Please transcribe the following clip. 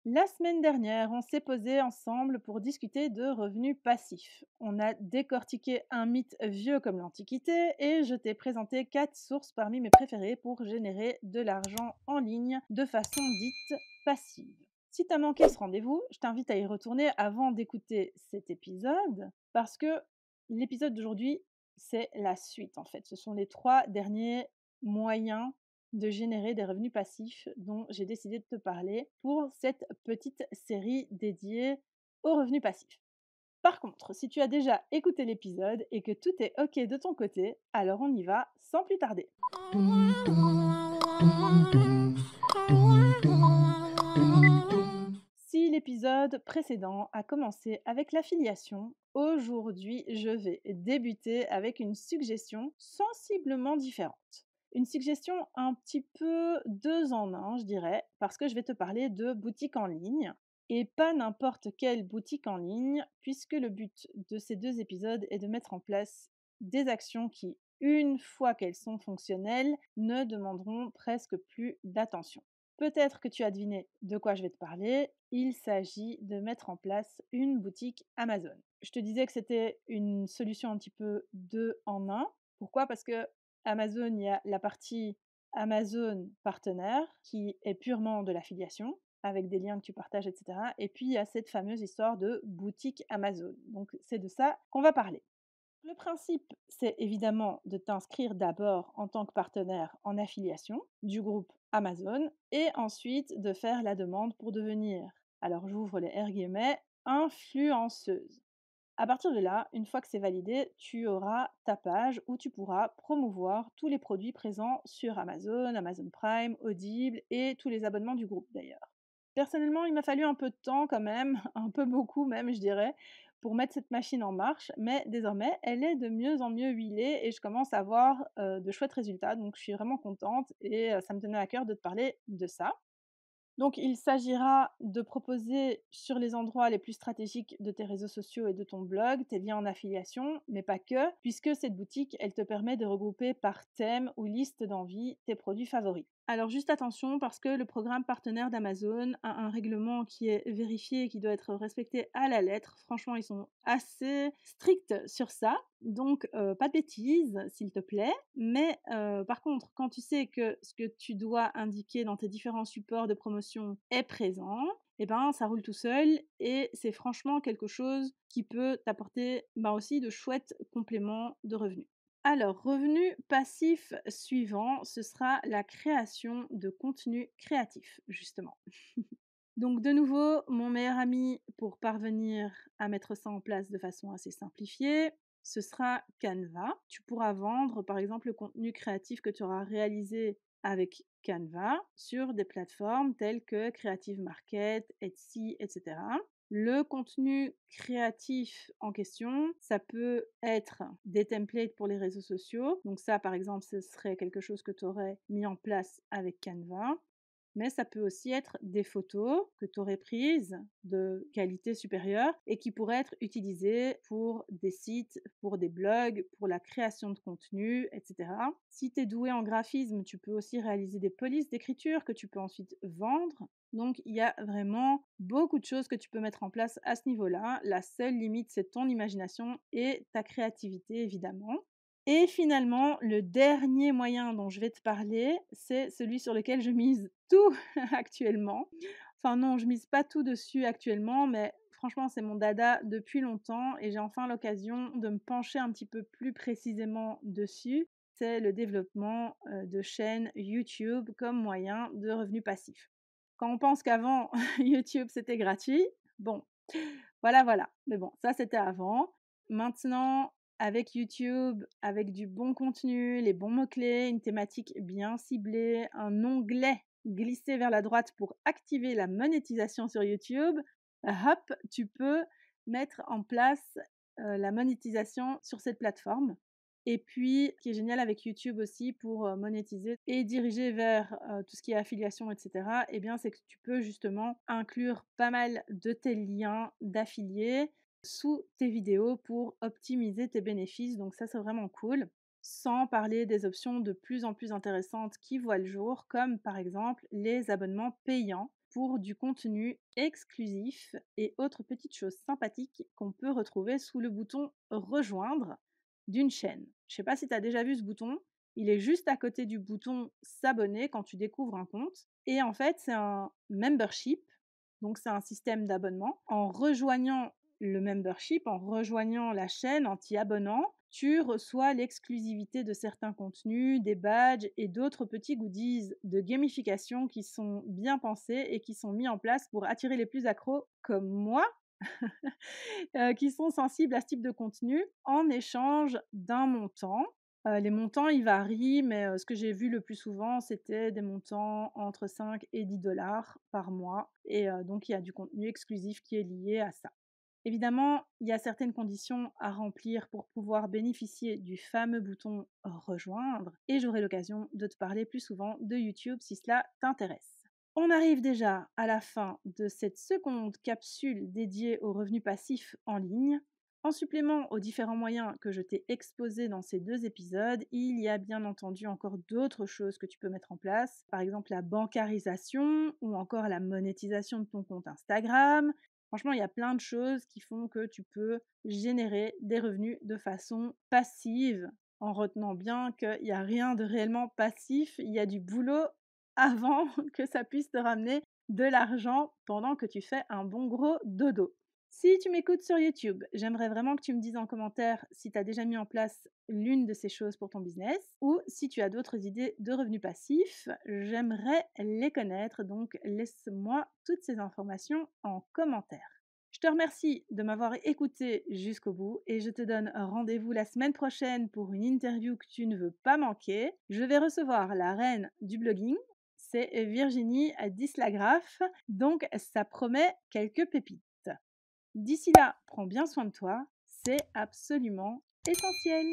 La semaine dernière, on s'est posé ensemble pour discuter de revenus passifs. On a décortiqué un mythe vieux comme l'Antiquité et je t'ai présenté 4 sources parmi mes préférées pour générer de l'argent en ligne de façon dite passive. Si t'as manqué ce rendez-vous, je t'invite à y retourner avant d'écouter cet épisode parce que l'épisode d'aujourd'hui, c'est la suite en fait. Ce sont les 3 derniers moyens de générer des revenus passifs dont j'ai décidé de te parler pour cette petite série dédiée aux revenus passifs. Par contre, si tu as déjà écouté l'épisode et que tout est OK de ton côté, alors on y va sans plus tarder. Si l'épisode précédent a commencé avec l'affiliation, aujourd'hui je vais débuter avec une suggestion sensiblement différente. Une suggestion un petit peu deux en un, je dirais, parce que je vais te parler de boutique en ligne et pas n'importe quelle boutique en ligne, puisque le but de ces 2 épisodes est de mettre en place des actions qui, une fois qu'elles sont fonctionnelles, ne demanderont presque plus d'attention. Peut-être que tu as deviné de quoi je vais te parler. Il s'agit de mettre en place une boutique Amazon. Je te disais que c'était une solution un petit peu deux en un. Pourquoi? Parce que Amazon, il y a la partie Amazon partenaire qui est purement de l'affiliation avec des liens que tu partages, etc. Et puis il y a cette fameuse histoire de boutique Amazon. Donc c'est de ça qu'on va parler. Le principe, c'est évidemment de t'inscrire d'abord en tant que partenaire en affiliation du groupe Amazon et ensuite de faire la demande pour devenir, alors j'ouvre les R guillemets, influenceuse. À partir de là, une fois que c'est validé, tu auras ta page où tu pourras promouvoir tous les produits présents sur Amazon, Amazon Prime, Audible et tous les abonnements du groupe d'ailleurs. Personnellement, il m'a fallu un peu de temps quand même, un peu beaucoup même, je dirais, pour mettre cette machine en marche, mais désormais, elle est de mieux en mieux huilée et je commence à voir de chouettes résultats, donc je suis vraiment contente et ça me tenait à cœur de te parler de ça. Donc il s'agira de proposer sur les endroits les plus stratégiques de tes réseaux sociaux et de ton blog, tes liens en affiliation, mais pas que, puisque cette boutique, elle te permet de regrouper par thème ou liste d'envie tes produits favoris. Alors juste attention parce que le programme partenaire d'Amazon a un règlement qui est vérifié et qui doit être respecté à la lettre. Franchement, ils sont assez stricts sur ça. Donc pas de bêtises, s'il te plaît. Mais par contre, quand tu sais que ce que tu dois indiquer dans tes différents supports de promotion est présent, eh ben, ça roule tout seul et c'est franchement quelque chose qui peut t'apporter aussi de chouettes compléments de revenus. Alors, revenu passif suivant, ce sera la création de contenu créatif, justement. Donc, de nouveau, mon meilleur ami pour parvenir à mettre ça en place de façon assez simplifiée, ce sera Canva. Tu pourras vendre, par exemple, le contenu créatif que tu auras réalisé avec Canva sur des plateformes telles que Creative Market, Etsy, etc. Le contenu créatif en question, ça peut être des templates pour les réseaux sociaux. Donc ça, par exemple, ce serait quelque chose que tu aurais mis en place avec Canva. Mais ça peut aussi être des photos que tu aurais prises de qualité supérieure et qui pourraient être utilisées pour des sites, pour des blogs, pour la création de contenu, etc. Si tu es doué en graphisme, tu peux aussi réaliser des polices d'écriture que tu peux ensuite vendre. Donc il y a vraiment beaucoup de choses que tu peux mettre en place à ce niveau-là. La seule limite, c'est ton imagination et ta créativité, évidemment. Et finalement, le dernier moyen dont je vais te parler, c'est celui sur lequel je mise tout actuellement. Enfin non, je mise pas tout dessus actuellement, mais franchement, c'est mon dada depuis longtemps et j'ai enfin l'occasion de me pencher un petit peu plus précisément dessus. C'est le développement de chaînes YouTube comme moyen de revenus passifs. Quand on pense qu'avant, YouTube, c'était gratuit, bon, voilà, voilà. Mais bon, ça, c'était avant. Maintenant, avec YouTube, avec du bon contenu, les bons mots-clés, une thématique bien ciblée, un onglet glissé vers la droite pour activer la monétisation sur YouTube, hop, tu peux mettre en place la monétisation sur cette plateforme. Et puis, ce qui est génial avec YouTube aussi pour monétiser et diriger vers tout ce qui est affiliation, etc., eh bien, c'est que tu peux justement inclure pas mal de tes liens d'affiliés sous tes vidéos pour optimiser tes bénéfices. Donc ça, c'est vraiment cool. Sans parler des options de plus en plus intéressantes qui voient le jour, comme par exemple les abonnements payants pour du contenu exclusif et autres petites choses sympathiques qu'on peut retrouver sous le bouton rejoindre d'une chaîne. Je sais pas si tu as déjà vu ce bouton, il est juste à côté du bouton s'abonner quand tu découvres un compte. Et en fait, c'est un membership, donc c'est un système d'abonnement. En rejoignant le membership, en rejoignant la chaîne, en t'y abonnant, tu reçois l'exclusivité de certains contenus, des badges et d'autres petits goodies de gamification qui sont bien pensés et qui sont mis en place pour attirer les plus accros comme moi, qui sont sensibles à ce type de contenu en échange d'un montant. Les montants, ils varient, mais ce que j'ai vu le plus souvent, c'était des montants entre 5 et 10 par mois et donc il y a du contenu exclusif qui est lié à ça. Évidemment, il y a certaines conditions à remplir pour pouvoir bénéficier du fameux bouton rejoindre et j'aurai l'occasion de te parler plus souvent de YouTube si cela t'intéresse. On arrive déjà à la fin de cette seconde capsule dédiée aux revenus passifs en ligne. En supplément aux différents moyens que je t'ai exposés dans ces 2 épisodes, il y a bien entendu encore d'autres choses que tu peux mettre en place, par exemple la bancarisation ou encore la monétisation de ton compte Instagram. Franchement, il y a plein de choses qui font que tu peux générer des revenus de façon passive, en retenant bien qu'il y a rien de réellement passif, il y a du boulot avant que ça puisse te ramener de l'argent pendant que tu fais un bon gros dodo. Si tu m'écoutes sur YouTube, j'aimerais vraiment que tu me dises en commentaire si tu as déjà mis en place l'une de ces choses pour ton business ou si tu as d'autres idées de revenus passifs. J'aimerais les connaître, donc laisse-moi toutes ces informations en commentaire. Je te remercie de m'avoir écouté jusqu'au bout et je te donne rendez-vous la semaine prochaine pour une interview que tu ne veux pas manquer. Je vais recevoir la reine du blogging, c'est Virginie Dislagraphe, donc ça promet quelques pépites. D'ici là, prends bien soin de toi, c'est absolument essentiel.